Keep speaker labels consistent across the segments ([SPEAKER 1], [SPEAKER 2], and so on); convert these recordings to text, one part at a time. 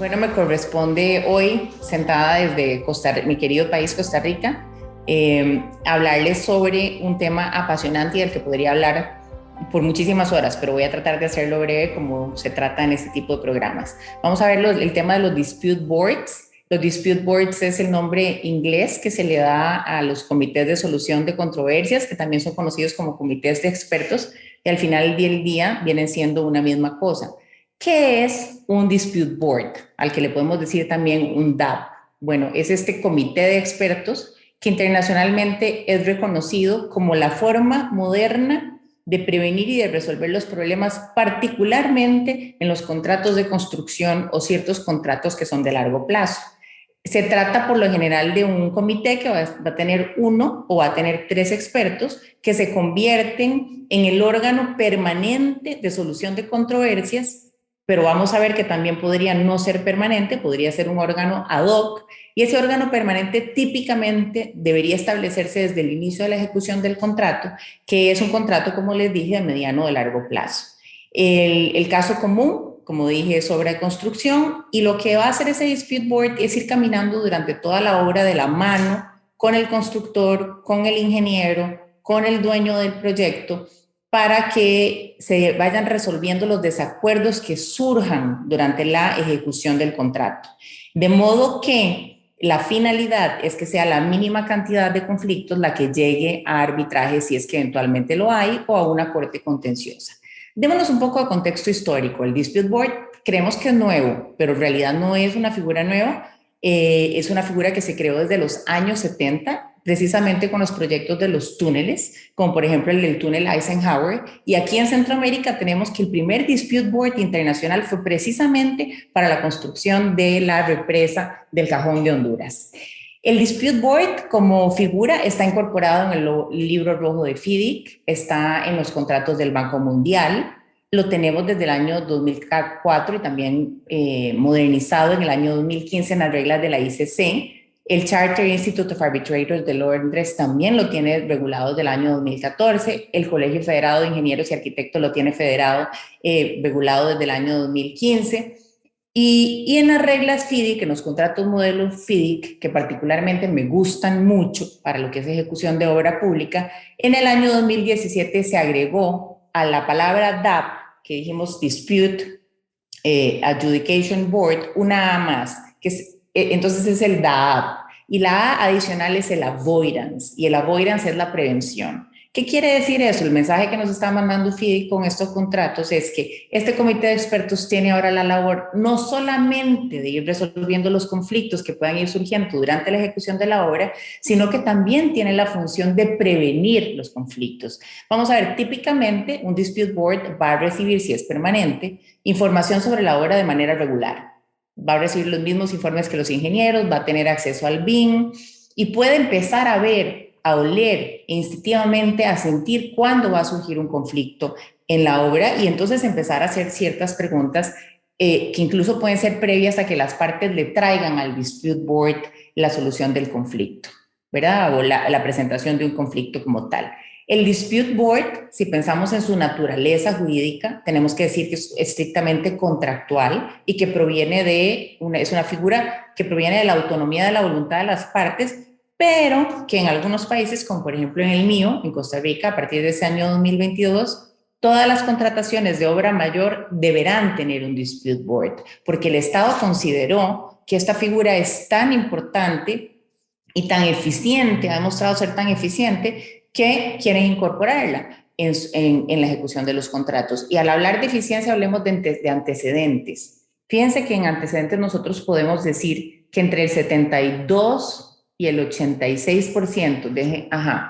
[SPEAKER 1] Bueno, me corresponde hoy, sentada desde mi querido país, Costa Rica, hablarles sobre un tema apasionante y del que podría hablar por muchísimas horas, pero voy a tratar de hacerlo breve como se trata en este tipo de programas. Vamos a ver el tema de los dispute boards. Los dispute boards es el nombre inglés que se le da a los comités de solución de controversias, que también son conocidos como comités de expertos, y al final del día vienen siendo una misma cosa. ¿Qué es un dispute board? Al que le podemos decir también un DAB. Bueno, es este comité de expertos que internacionalmente es reconocido como la forma moderna de prevenir y de resolver los problemas, particularmente en los contratos de construcción o ciertos contratos que son de largo plazo. Se trata por lo general de un comité que va a tener uno o va a tener tres expertos que se convierten en el órgano permanente de solución de controversias, pero vamos a ver que también podría no ser permanente, podría ser un órgano ad hoc, y ese órgano permanente típicamente debería establecerse desde el inicio de la ejecución del contrato, que es un contrato, como les dije, de mediano o de largo plazo. El caso común, como dije, es obra de construcción, y lo que va a hacer ese dispute board es ir caminando durante toda la obra de la mano con el constructor, con el ingeniero, con el dueño del proyecto, para que se vayan resolviendo los desacuerdos que surjan durante la ejecución del contrato. De modo que la finalidad es que sea la mínima cantidad de conflictos la que llegue a arbitraje, si es que eventualmente lo hay, o a una corte contenciosa. Démonos un poco de contexto histórico. El Dispute Board creemos que es nuevo, pero en realidad no es una figura nueva. Es una figura que se creó desde los años 70, precisamente con los proyectos de los túneles, como por ejemplo el del túnel Eisenhower. Y aquí en Centroamérica tenemos que el primer Dispute Board internacional fue precisamente para la construcción de la represa del Cajón de Honduras. El Dispute Board como figura está incorporado en el libro rojo de FIDIC, está en los contratos del Banco Mundial, lo tenemos desde el año 2004 y también modernizado en el año 2015 en las reglas de la ICC. El Charter Institute of Arbitrators de Londres también lo tiene regulado desde el año 2014. El Colegio Federado de Ingenieros y Arquitectos lo tiene regulado desde el año 2015. Y en las reglas FIDIC, en los contratos modelos FIDIC, que particularmente me gustan mucho para lo que es ejecución de obra pública, en el año 2017 se agregó a la palabra DAB, que dijimos Dispute Adjudication Board, una A más, que entonces es el DAB, y la A adicional es el avoidance, y el avoidance es la prevención. ¿Qué quiere decir eso? El mensaje que nos está mandando FIDIC con estos contratos es que este comité de expertos tiene ahora la labor no solamente de ir resolviendo los conflictos que puedan ir surgiendo durante la ejecución de la obra, sino que también tiene la función de prevenir los conflictos. Vamos a ver, típicamente un dispute board va a recibir, si es permanente, información sobre la obra de manera regular. Va a recibir los mismos informes que los ingenieros, va a tener acceso al BIM y puede empezar a ver, a oler instintivamente, a sentir cuándo va a surgir un conflicto en la obra y entonces empezar a hacer ciertas preguntas que incluso pueden ser previas a que las partes le traigan al dispute board la solución del conflicto, ¿verdad? O la presentación de un conflicto como tal. El dispute board, si pensamos en su naturaleza jurídica, tenemos que decir que es estrictamente contractual y que es una figura que proviene de la autonomía de la voluntad de las partes, pero que en algunos países, como por ejemplo en el mío, en Costa Rica, a partir de ese año 2022, todas las contrataciones de obra mayor deberán tener un dispute board, porque el Estado consideró que esta figura es tan importante y tan eficiente, ha demostrado ser tan eficiente, que quieren incorporarla en la ejecución de los contratos. Y al hablar de eficiencia, hablemos de antecedentes. Fíjense que en antecedentes nosotros podemos decir que entre el 72 y el 86%,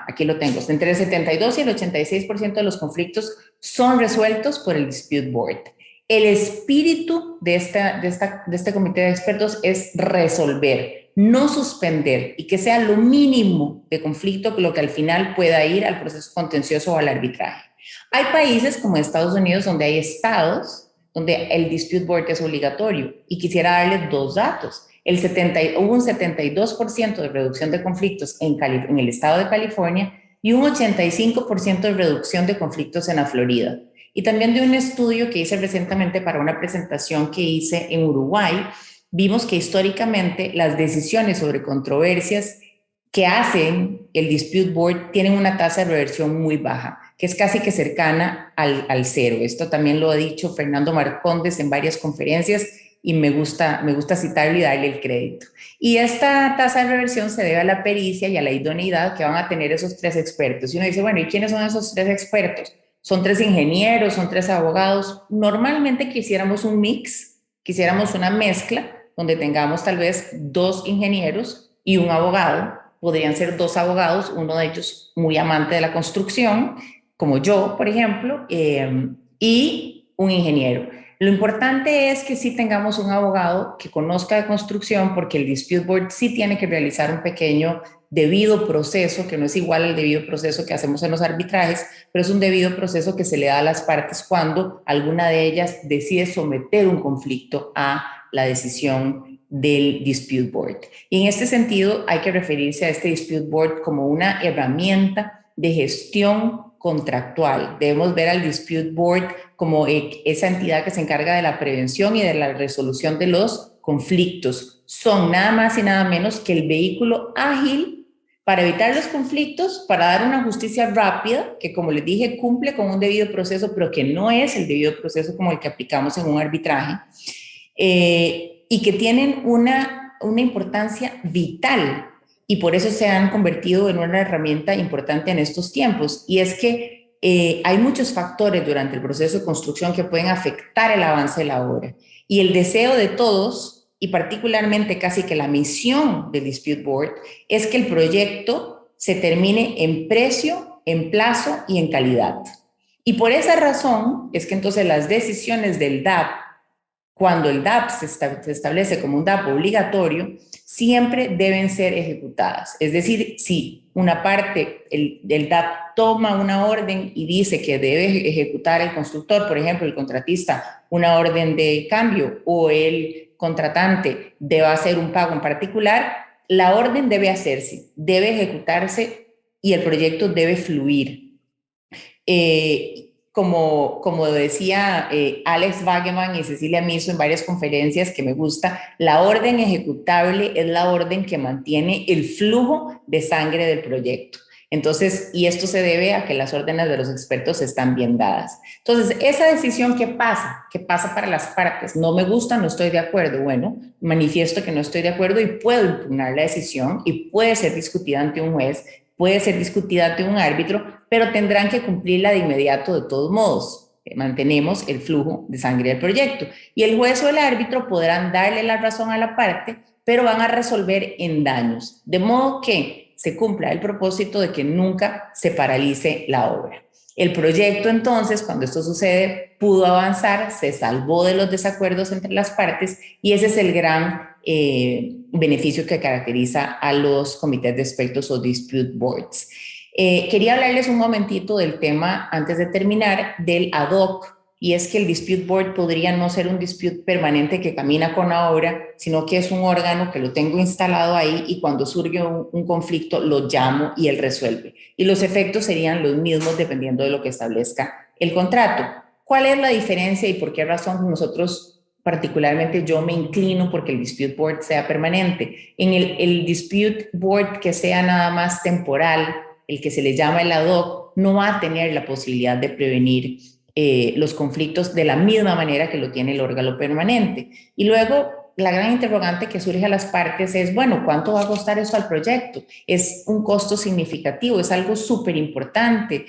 [SPEAKER 1] aquí lo tengo, entre el 72 y el 86% de los conflictos son resueltos por el Dispute Board. El espíritu de este comité de expertos es resolver, no suspender, y que sea lo mínimo de conflicto lo que al final pueda ir al proceso contencioso o al arbitraje. Hay países como Estados Unidos donde hay estados donde el Dispute Board es obligatorio, y quisiera darles dos datos. Hubo un 72% de reducción de conflictos en el estado de California y un 85% de reducción de conflictos en la Florida. Y también de un estudio que hice recientemente para una presentación que hice en Uruguay, vimos que históricamente las decisiones sobre controversias que hacen el Dispute Board tienen una tasa de reversión muy baja, que es casi que cercana al cero. Esto también lo ha dicho Fernando Marcondes en varias conferencias y me gusta citarlo y darle el crédito. Y esta tasa de reversión se debe a la pericia y a la idoneidad que van a tener esos 3 expertos. Y uno dice, bueno, ¿y quiénes son esos 3 expertos? Son 3 ingenieros, son 3 abogados. Normalmente quisiéramos un mix, quisiéramos una mezcla donde tengamos tal vez 2 ingenieros y un abogado. Podrían ser 2 abogados, uno de ellos muy amante de la construcción, como yo, por ejemplo, y un ingeniero. Lo importante es que sí tengamos un abogado que conozca de construcción, porque el Dispute Board sí tiene que realizar un pequeño debido proceso, que no es igual al debido proceso que hacemos en los arbitrajes, pero es un debido proceso que se le da a las partes cuando alguna de ellas decide someter un conflicto a la decisión del Dispute Board. Y en este sentido hay que referirse a este Dispute Board como una herramienta de gestión contractual. Debemos ver al Dispute Board como esa entidad que se encarga de la prevención y de la resolución de los conflictos. Son nada más y nada menos que el vehículo ágil para evitar los conflictos, para dar una justicia rápida, que como les dije, cumple con un debido proceso, pero que no es el debido proceso como el que aplicamos en un arbitraje, y que tienen una importancia vital, y por eso se han convertido en una herramienta importante en estos tiempos, y es que hay muchos factores durante el proceso de construcción que pueden afectar el avance de la obra, y el deseo de todos, y particularmente casi que la misión del Dispute Board, es que el proyecto se termine en precio, en plazo y en calidad. Y por esa razón es que entonces las decisiones del DAP, cuando el DAP se establece como un DAP obligatorio, siempre deben ser ejecutadas. Es decir, si una parte, el DAP toma una orden y dice que debe ejecutar el constructor, por ejemplo, el contratista, una orden de cambio, o el contratante debe hacer un pago en particular, la orden debe hacerse, debe ejecutarse y el proyecto debe fluir. Como decía Alex Wageman y Cecilia Miso en varias conferencias que me gusta, la orden ejecutable es la orden que mantiene el flujo de sangre del proyecto. Entonces, y esto se debe a que las órdenes de los expertos están bien dadas. Entonces, esa decisión, ¿qué pasa? ¿Qué pasa para las partes? No me gusta, no estoy de acuerdo. Bueno, manifiesto que no estoy de acuerdo y puedo impugnar la decisión y puede ser discutida ante un juez, puede ser discutida ante un árbitro, pero tendrán que cumplirla de inmediato de todos modos. Mantenemos el flujo de sangre del proyecto. Y el juez o el árbitro podrán darle la razón a la parte, pero van a resolver en daños. De modo que se cumpla el propósito de que nunca se paralice la obra. El proyecto, entonces, cuando esto sucede, pudo avanzar, se salvó de los desacuerdos entre las partes y ese es el gran beneficio que caracteriza a los comités de expertos o dispute boards. Quería hablarles un momentito del tema, antes de terminar, del ad hoc, y es que el Dispute Board podría no ser un dispute permanente que camina con la obra, sino que es un órgano que lo tengo instalado ahí y cuando surge un conflicto lo llamo y él resuelve. Y los efectos serían los mismos dependiendo de lo que establezca el contrato. ¿Cuál es la diferencia y por qué razón nosotros, particularmente yo, me inclino porque el Dispute Board sea permanente? En el Dispute Board que sea nada más temporal, el que se le llama el ad hoc, no va a tener la posibilidad de prevenir los conflictos de la misma manera que lo tiene el órgano permanente. Y luego la gran interrogante que surge a las partes es, bueno, ¿cuánto va a costar eso al proyecto? ¿Es un costo significativo? ¿Es algo súper importante?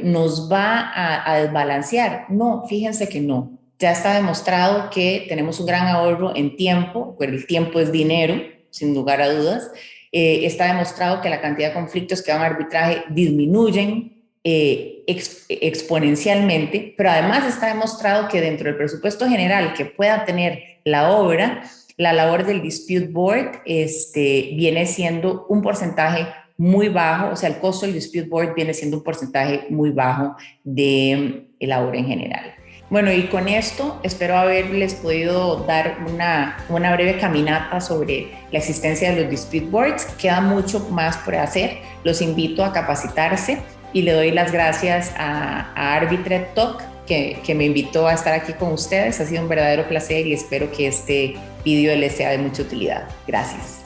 [SPEAKER 1] ¿Nos va a desbalancear? No, fíjense que no. Ya está demostrado que tenemos un gran ahorro en tiempo, porque el tiempo es dinero, sin lugar a dudas. Está demostrado que la cantidad de conflictos que van a arbitraje disminuyen exponencialmente, pero además está demostrado que dentro del presupuesto general que pueda tener la obra, la labor del Dispute Board viene siendo un porcentaje muy bajo, o sea, el costo del Dispute Board viene siendo un porcentaje muy bajo de la obra en general. Bueno, y con esto espero haberles podido dar una breve caminata sobre la existencia de los Dispute Boards. Queda mucho más por hacer, los invito a capacitarse y le doy las gracias a Arbitrate Talk que me invitó a estar aquí con ustedes. Ha sido un verdadero placer y espero que este vídeo les sea de mucha utilidad. Gracias.